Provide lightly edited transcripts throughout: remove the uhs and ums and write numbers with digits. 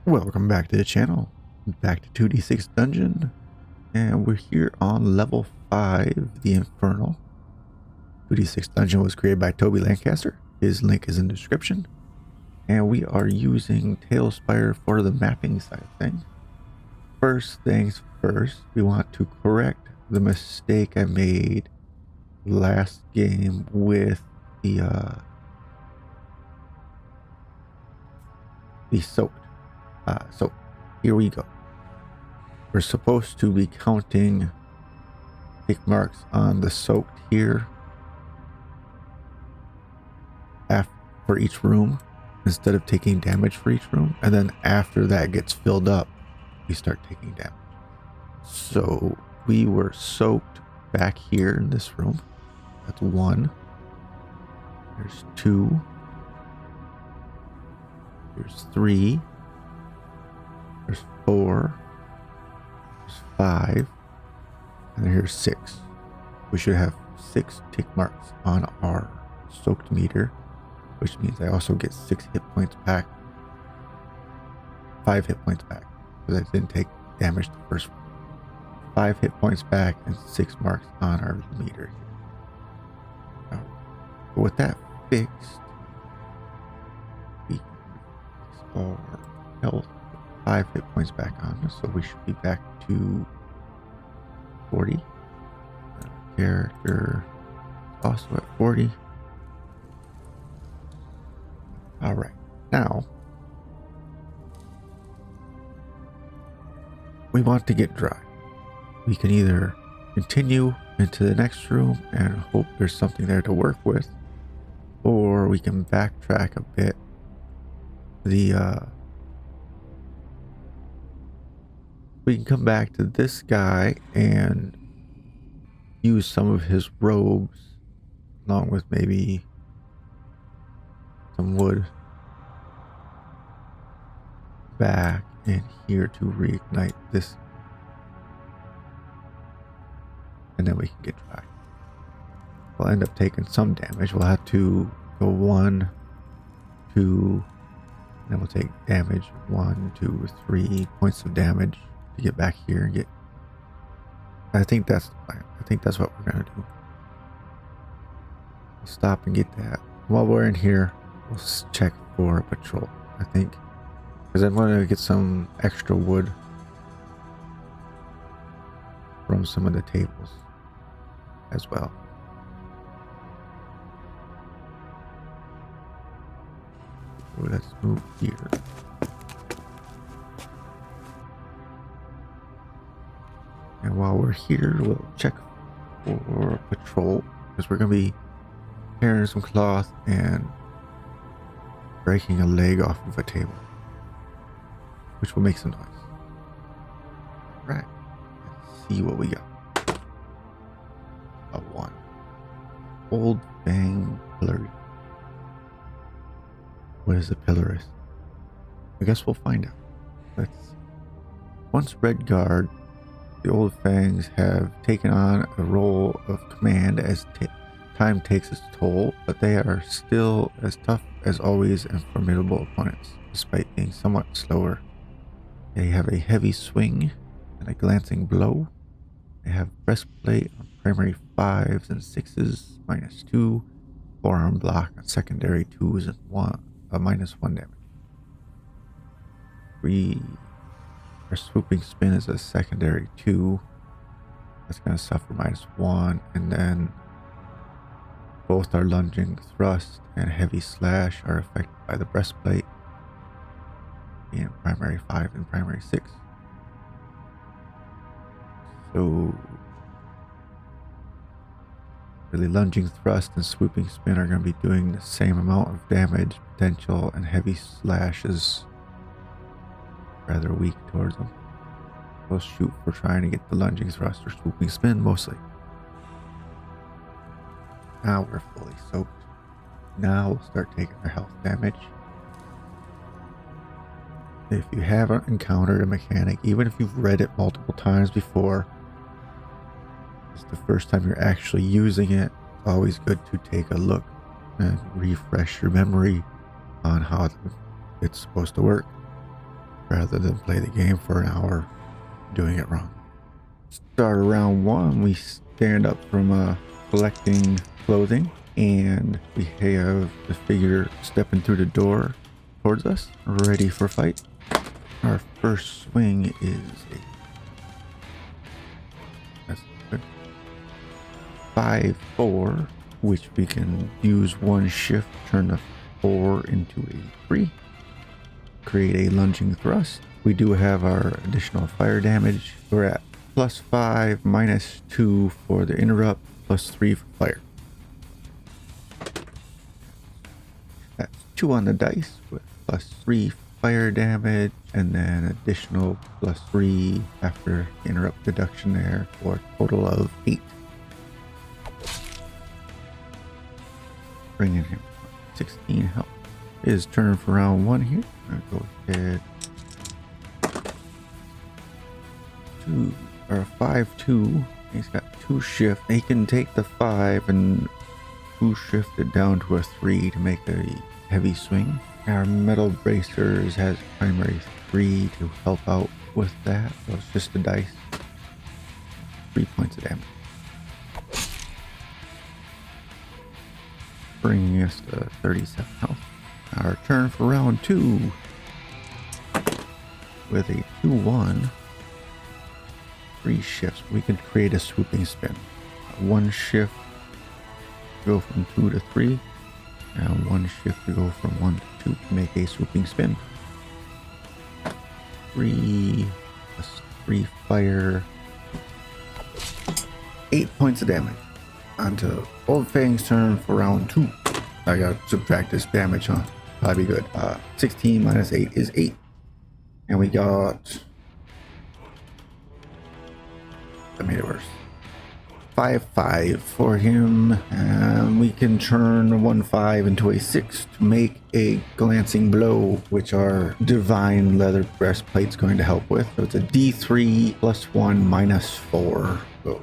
Welcome back to the channel, back to 2d6 Dungeon, and we're here on level 5, the Infernal. 2d6 Dungeon was created by Toby Lancaster. His link is in the description. And we are using Tailspire for the mapping side of things. First things first, we want to correct the mistake I made last game with the soaked. So here we go. We're supposed to be counting tick marks on the soaked here for each room instead of taking damage for each room, and then after that gets filled up we start taking damage. So we were soaked back here in this room. That's 1. There's 2. There's 3. There's 4. There's 5. And then here's 6. We should have 6 tick marks on our soaked meter, which means I also get 6 hit points back. 5 hit points back, because I didn't take damage the first one. 5 hit points back and 6 marks on our meter. Now, with that fixed, we can fix our health. 5 hit points back on us, so we should be back to 40. Character also at 40. Alright, now we want to get dry. We can either continue into the next room and hope there's something there to work with, or we can backtrack a bit. We can come back to this guy and use some of his robes along with maybe some wood back in here to reignite this, and then we can get dry. We'll end up taking some damage. We'll have to go 1, 2, and then we'll take damage 1, 2, 3 points of damage to get back here and get. I think that's the plan. I think that's what we're gonna do. We'll stop and get that. While we're in here, we'll check for a patrol, I think, because I'm going to get some extra wood from some of the tables as well. So let's move here. And while we're here, we'll check for patrol, because we're going to be tearing some cloth and breaking a leg off of a table, which will make some noise. Right, let's see what we got. A 1. Old Fang Pillory. What is a pillory? I guess we'll find out. Let's see. Once Red Guard, the Old Fangs have taken on a role of command as time takes its toll, but they are still as tough as always and formidable opponents, despite being somewhat slower. They have a heavy swing and a glancing blow. They have breastplate on primary 5s and 6s, -2, forearm block on secondary 2s and -1 damage. Our swooping spin is a secondary 2. That's going to suffer -1, and then both our lunging thrust and heavy slash are affected by the breastplate in primary 5 and primary 6. So really, lunging thrust and swooping spin are going to be doing the same amount of damage potential, and heavy slash is rather weak towards them. We'll shoot for trying to get the lunging thrust or swooping spin mostly. Now we're fully soaked. Now we'll start taking our health damage. If you haven't encountered a mechanic, even if you've read it multiple times before, it's the first time you're actually using it, it's always good to take a look and refresh your memory on how it's supposed to work. rather than play the game for an hour doing it wrong. Start round 1, we stand up from collecting clothing, and we have the figure stepping through the door towards us, ready for fight. Our first swing is that's good. 5-4, which we can use one shift, turn the 4 into a 3, create a lunging thrust. We do have our additional fire damage. We're at +5, -2 for the interrupt, +3 for fire. That's 2 on the dice with +3 fire damage, and then additional +3 after interrupt deduction there, for a total of 8. Bringing him 16 health. His turn for round 1 here. I'll go ahead. 5-2. He's got 2 shift. He can take the 5 and 2 shift it down to a 3 to make a heavy swing. Our metal bracers has primary 3 to help out with that. So it's just a dice. 3 points of damage. Bringing us to 37 health. Our turn for round 2 with a 2-1. 3 shifts. We can create a swooping spin. 1 shift go from 2 to 3, and 1 shift to go from 1 to 2 to make a swooping spin. 3 plus 3 fire. 8 points of damage. On to Old Fang's turn for round 2. I gotta subtract this damage, huh? That'd be good. 16 minus 8 is 8. And we got... that made it worse. 5-5 for him. And we can turn 1-5 into a 6 to make a glancing blow, which our divine leather breastplate's going to help with. So it's a D3 +1 -4. So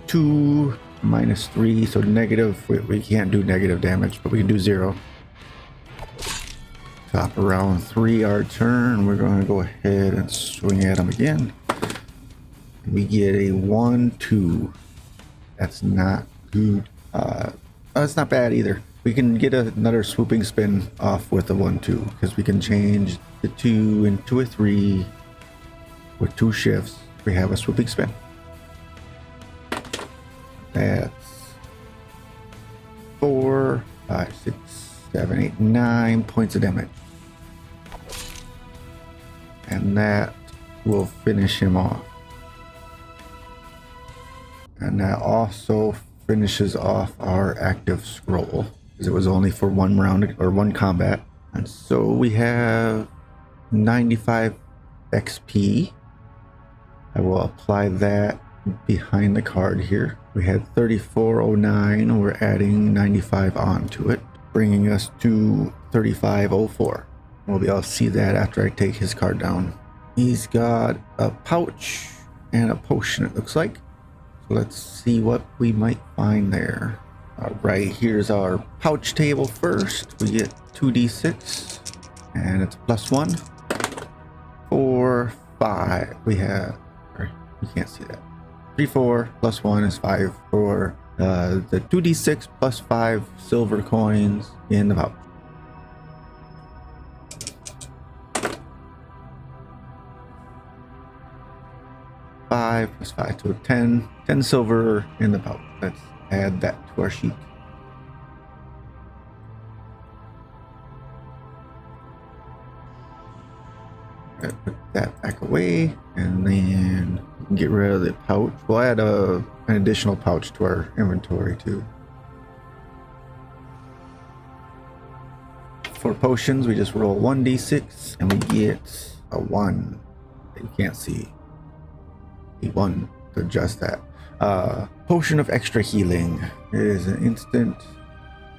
2 -3, so negative. We can't do negative damage, but we can do 0. Top of round 3, our turn. We're going to go ahead and swing at him again. We get a 1-2. That's not good. That's not bad either. We can get another swooping spin off with a 1-2 because we can change the 2 into a 3 with 2 shifts. We have a swooping spin. That's 4, 5, 6, 7, 8, 9 points of damage. And that will finish him off. And that also finishes off our active scroll, because it was only for 1 round or 1 combat. And so we have 95 XP. I will apply that behind the card here. We had 3409. We're adding 95 onto it, bringing us to 3504. We'll be able to see that after I take his card down. He's got a pouch and a potion, it looks like. So let's see what we might find there. All right, here's our pouch table first. We get 2d6 and it's +1. 4, 5. We have, you can't see that. 3, 4 +1 is 5 for the 2d6 +5 silver coins in the pouch. +5 to 10. 10 silver in the pouch. Let's add that to our sheet. Put that back away, and then get rid of the pouch. We'll add an additional pouch to our inventory too. For potions, we just roll 1d6 and we get a 1 that you can't see. A 1 to adjust that. Potion of extra healing. It is an instant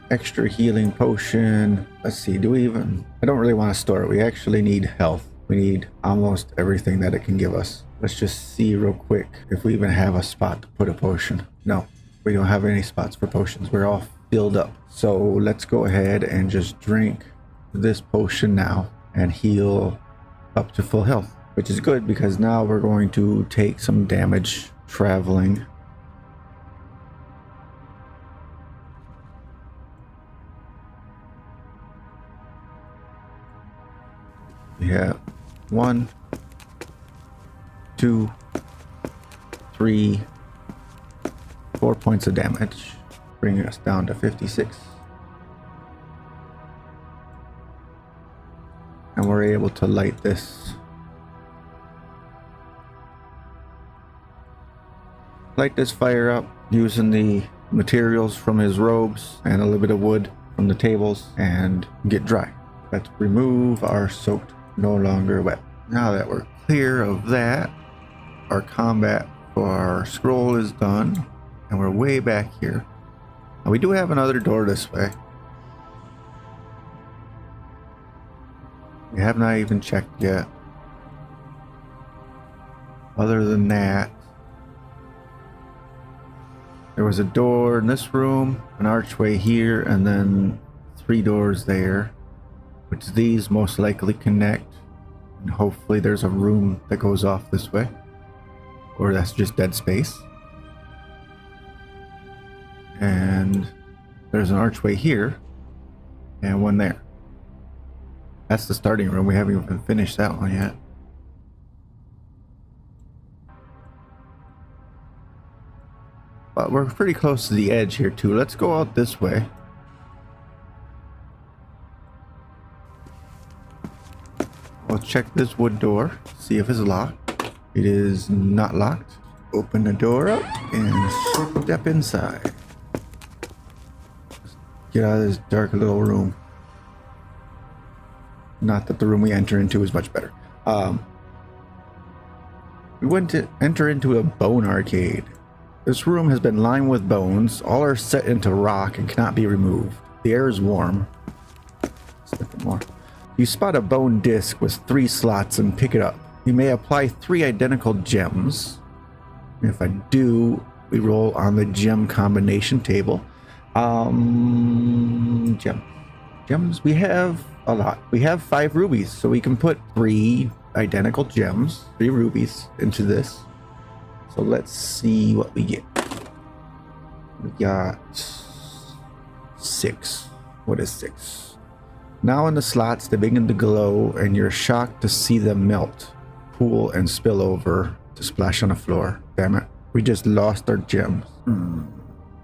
extra healing potion. Let's see, do we even... I don't really want to store it. We actually need health. We need almost everything that it can give us. Let's just see real quick if we even have a spot to put a potion. No, we don't have any spots for potions. We're all filled up. So let's go ahead and just drink this potion now and heal up to full health, which is good because now we're going to take some damage traveling. We have 1, 2, 3, 4 points of damage, bringing us down to 56. And we're able to light this. Light this fire up using the materials from his robes and a little bit of wood from the tables and get dry. Let's remove our soaked, no longer wet. Now that we're clear of that, our combat for our scroll is done and we're way back here. Now we do have another door this way. We have not even checked yet. Other than that, there was a door in this room, an archway here, and then 3 doors there, which these most likely connect. And hopefully there's a room that goes off this way, or that's just dead space. And there's an archway here and one there. That's the starting room. We haven't even finished that one yet. But we're pretty close to the edge here too. Let's go out this way. We'll check this wood door, see if it's locked. It is not locked. Open the door up and step inside. Get out of this dark little room. Not that the room we enter into is much better. We went to enter into a bone arcade. This room has been lined with bones. All are set into rock and cannot be removed. The air is warm. More. You spot a bone disc with 3 slots and pick it up. You may apply 3 identical gems. If I do, we roll on the gem combination table. Gems. We have a lot. We have 5 rubies, so we can put 3 identical gems, 3 rubies into this. So let's see what we get. We got 6. What is 6? Now in the slots, they begin to glow, and you're shocked to see them melt, pool, and spill over to splash on the floor. Damn it. We just lost our gems.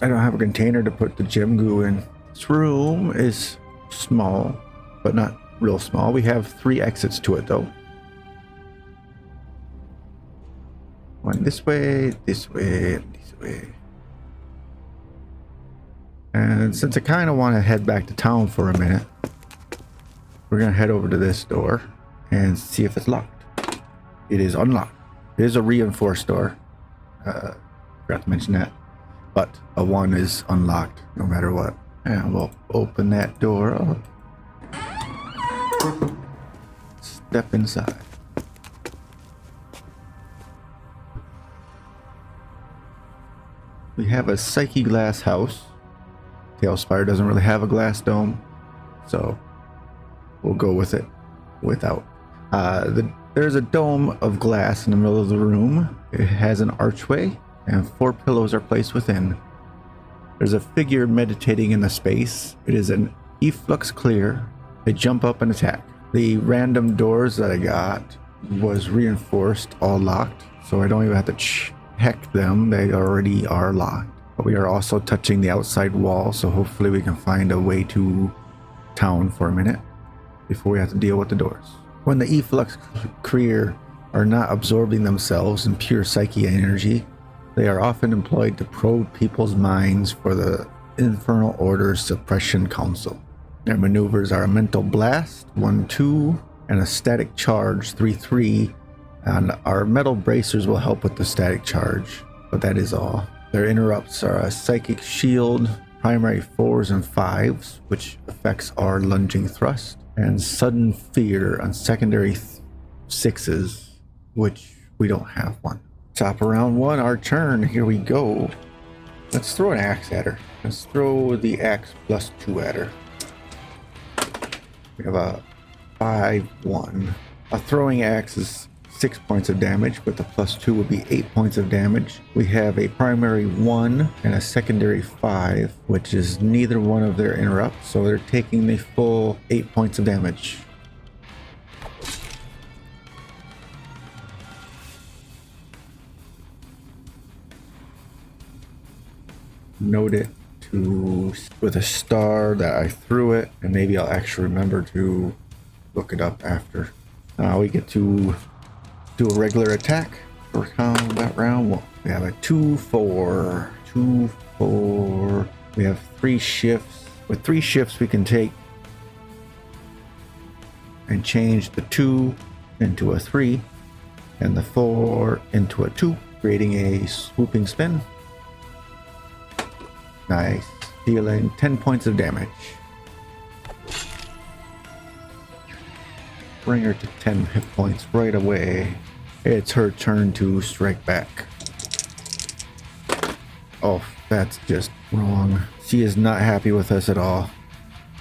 I don't have a container to put the gem goo in. This room is small, but not real small. We have 3 exits to it though. One this way, this way, and this way. And since I kind of want to head back to town for a minute, we're going to head over to this door and see if it's locked. It is unlocked. It is a reinforced door. Forgot to mention that. But a 1 is unlocked no matter what. And we'll open that door up. Step inside. We have a Psyche glass house. Tailspire doesn't really have a glass dome, so we'll go with it without. There's a dome of glass in the middle of the room. It has an archway, and 4 pillows are placed within. There's a figure meditating in the space. It is an Efflux Crear. They jump up and attack. The random doors that I got was reinforced, all locked, so I don't even have to check them. They already are locked. But we are also touching the outside wall, so hopefully we can find a way to town for a minute before we have to deal with the doors. When the Efflux Crear are not absorbing themselves in pure psyche energy, they are often employed to probe people's minds for the Infernal Order's Suppression Council. Their maneuvers are a mental blast, 1-2, and a static charge, 3-3, and our metal bracers will help with the static charge, but that is all. Their interrupts are a psychic shield, primary 4s and 5s, which affects our lunging thrust, and sudden fear on secondary 6s, which we don't have one. Top of round 1, our turn. Here we go. Let's throw an axe at her. Let's throw the axe +2 at her. We have a 5-1. A throwing axe is 6 points of damage, with the +2 would be 8 points of damage. We have a primary 1 and a secondary 5, which is neither one of their interrupts, so they're taking the full 8 points of damage. Note it with a star that I threw it, and maybe I'll actually remember to look it up after. Now we get to do a regular attack for combat round. Well, we have a 2-4, 2-4. We have 3 shifts. With 3 shifts, we can take and change the 2 into a 3 and the 4 into a 2, creating a swooping spin. Nice. Dealing 10 points of damage. Bring her to 10 hit points right away. It's her turn to strike back. Oh, that's just wrong. She is not happy with us at all.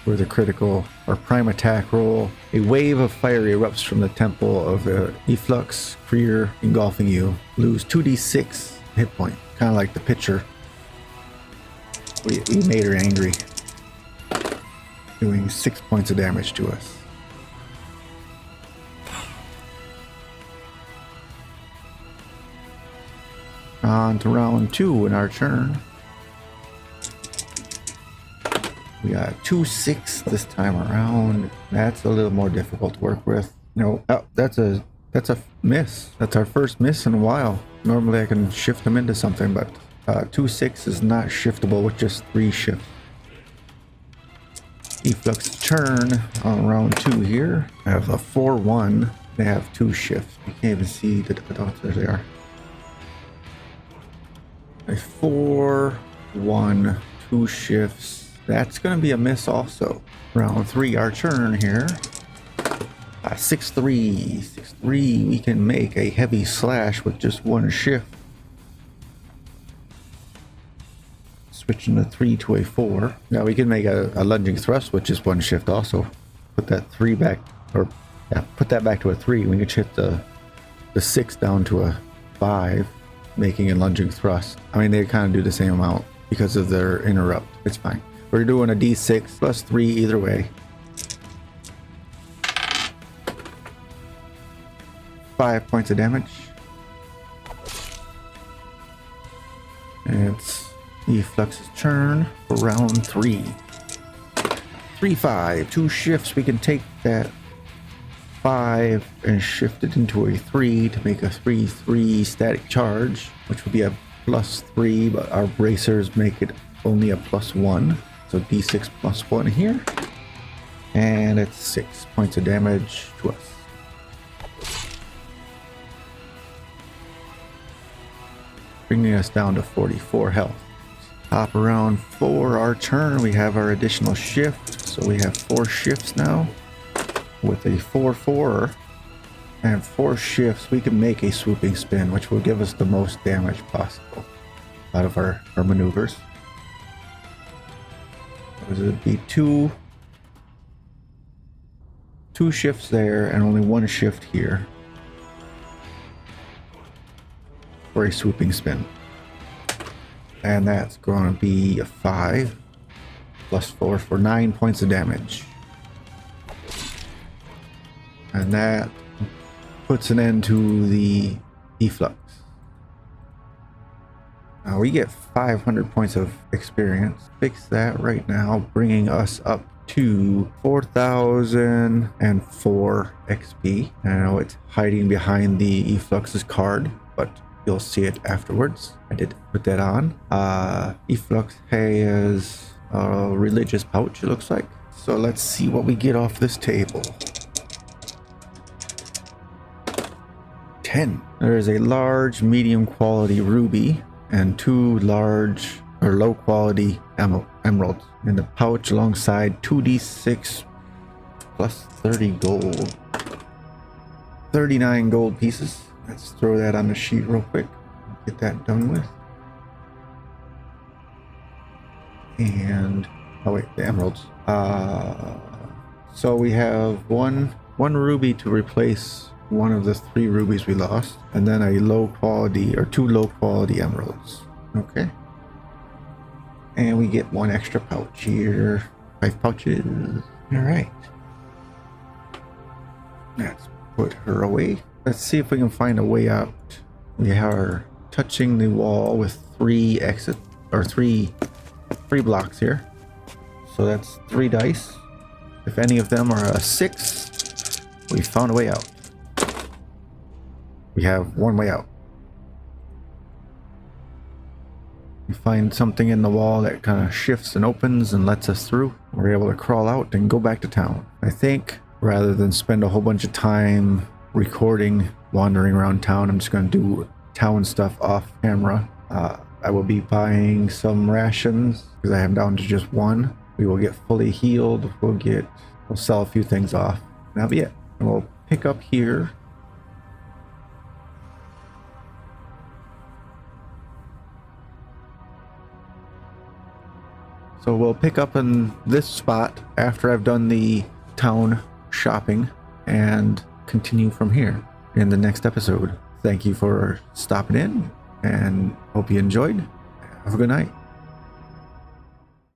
For the critical or prime attack roll, a wave of fire erupts from the temple of the Efflux Crear, engulfing you. Lose 2d6 hit point. Kind of like the picture. We made her angry, doing 6 points of damage to us. On to round 2 in our turn. We got 2-6 this time around. That's a little more difficult to work with. No, oh, that's a miss. That's our first miss in a while. Normally I can shift them into something, but 2-6 is not shiftable with just 3 shifts. Efflux turn on round 2 here. I have a 4-1. They have 2 shifts. You can't even see the dots. There they are. A 4-1, 2 shifts. That's going to be a miss also. Round 3, our turn here. 6-3. 6-3. We can make a heavy slash with just 1 shift. Switching the 3 to a 4. Now we can make a lunging thrust, which is 1 shift also. Put that 3 back, or yeah, put that back to a 3. We can shift the 6 down to a 5, making a lunging thrust. I mean, they kind of do the same amount because of their interrupt. It's fine. We're doing a d6 plus 3 either way. 5 points of damage. It's Efflux's turn for round 3. 3-5, 2 shifts. We can take that 5 and shift it into a 3 to make a 3-3 static charge, which would be a +3, but our bracers make it only a +1. So d6 +1 here. And it's 6 points of damage to us. Bringing us down to 44 health. Top of round 4, our turn. We have our additional shift. So we have 4 shifts now. With a 4-4 and 4 shifts, we can make a swooping spin, which will give us the most damage possible out of our maneuvers. So it would be two shifts there and only 1 shift here for a swooping spin. And that's going to be a 5 plus 4 for 9 points of damage. And that puts an end to the Efflux. Now we get 500 points of experience. Fix that right now, bringing us up to 4,004 XP. I know it's hiding behind the Efflux's card, but you'll see it afterwards. I did put that on. Efflux has a religious pouch, it looks like. So let's see what we get off this table. 10. There is a large, medium quality ruby and 2 large or low quality emeralds in the pouch, alongside 2d6 plus 30 gold. 39 gold pieces. Let's throw that on the sheet real quick. Get that done with. And oh wait, the emeralds. So we have 1, 1 ruby to replace one of the 3 rubies we lost, and then a low quality or 2 low quality emeralds. Okay. And we get 1 extra pouch here. 5 pouches. Alright. Let's put her away. Let's see if we can find a way out. We are touching the wall with 3 exit or 3 blocks here. So that's 3 dice. If any of them are a 6, we found a way out. We have 1 way out. We find something in the wall that kind of shifts and opens and lets us through. We're able to crawl out and go back to town. I think rather than spend a whole bunch of time recording, wandering around town, I'm just going to do town stuff off camera. I will be buying some rations because I am down to just 1. We will get fully healed. We'll sell a few things off. That'll be it. And we'll pick up here. So we'll pick up in this spot after I've done the town shopping and continue from here in the next episode. Thank you for stopping in and hope you enjoyed. Have a good night.